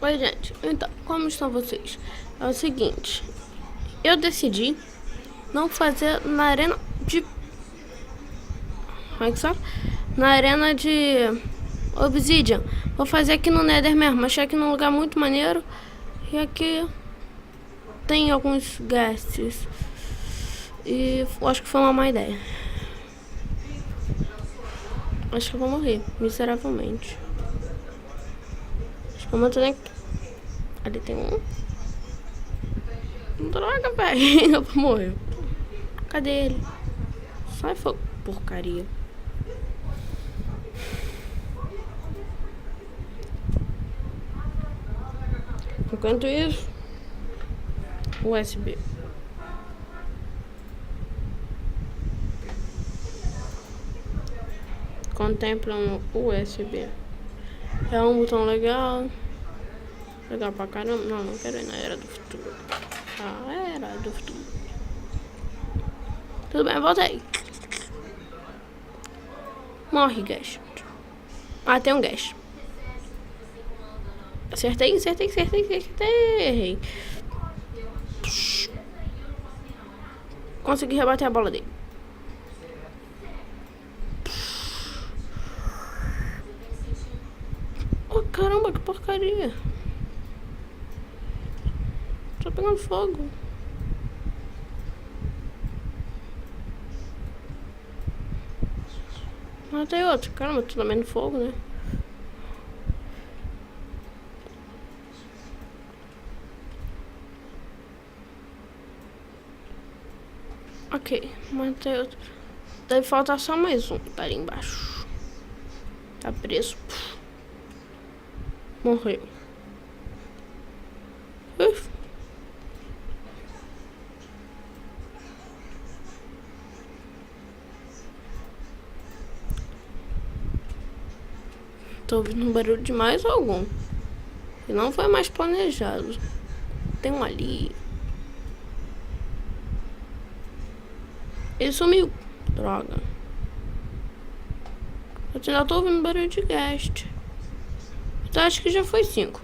Oi, gente. Então, como estão vocês? É o seguinte, eu decidi não fazer na arena de... Como é que fala? Na arena de Obsidian. Vou fazer aqui no Nether mesmo. Achei aqui num lugar muito maneiro. E aqui tem alguns guests. E acho que foi uma má ideia. Acho que eu vou morrer, miseravelmente. Acho que eu vou manter aqui. Ali tem um. Droga, velho. Eu vou morrer. Cadê ele? Sai fogo, porcaria. Enquanto isso, USB. Contemplando USB. É um botão legal. Legal pra caramba. Não, não quero ir na era do futuro. A era do futuro. Tudo bem, voltei. Morre, guest. Ah, tem um guest. Acertei. Consegui rebater a bola dele. Oh, caramba, que porcaria. Tô pegando fogo. Matei outro. Caramba, tô também no fogo, né? Ok, matei outro. Deve faltar só mais um. Tá ali embaixo. Tá preso. Morreu. Uf. Tô ouvindo um barulho de mais algum. E não foi mais planejado. Tem um ali. Ele sumiu. Droga. Eu ainda tô ouvindo barulho de guest. Então acho que já foi 5.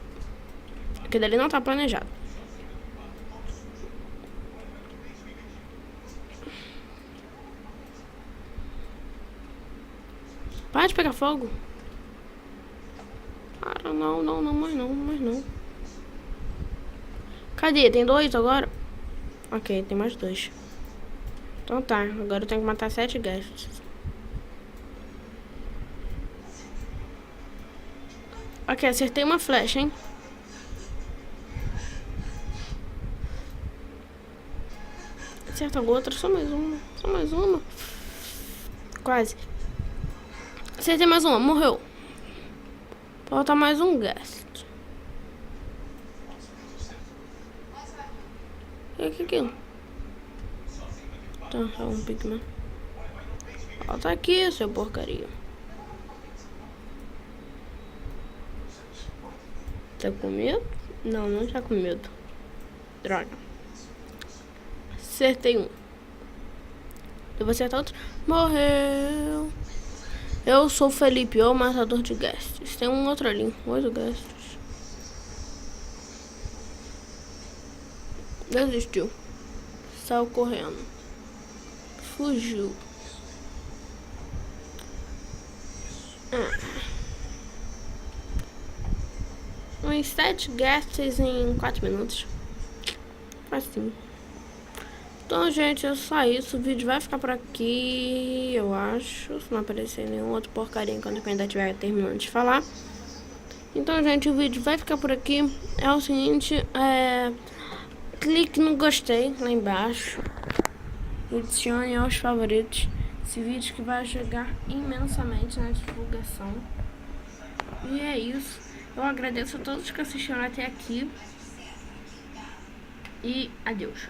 Aquele dali não tá planejado. Para de pegar fogo. Cara, não, mais não. Cadê? Tem 2 agora? Ok, tem mais 2. Então tá, agora eu tenho que matar 7 guests. Ok, acertei uma flecha, hein? Acerta outra, só mais uma. Quase. Acertei mais uma, morreu. Falta mais um guest. E o que é aquilo? Tá, é um pigman. Volta aqui, seu porcaria. Tá com medo? Não tá com medo. Droga. Acertei um. Eu vou acertar outro. Morreu. Eu sou o Felipe, o matador de guests. Tem um outro ali. 8 guests. Desistiu. Saiu correndo. Fugiu. Uns 7 guests em 4 minutos. Assim. Então, gente, é só isso. O vídeo vai ficar por aqui, eu acho. Se não aparecer nenhum outro porcaria enquanto eu ainda estiver terminando de falar. Então, gente, o vídeo vai ficar por aqui. É o seguinte, clique no gostei lá embaixo. Adicione aos favoritos esse vídeo que vai ajudar imensamente na divulgação. E é isso. Eu agradeço a todos que assistiram até aqui. E adeus.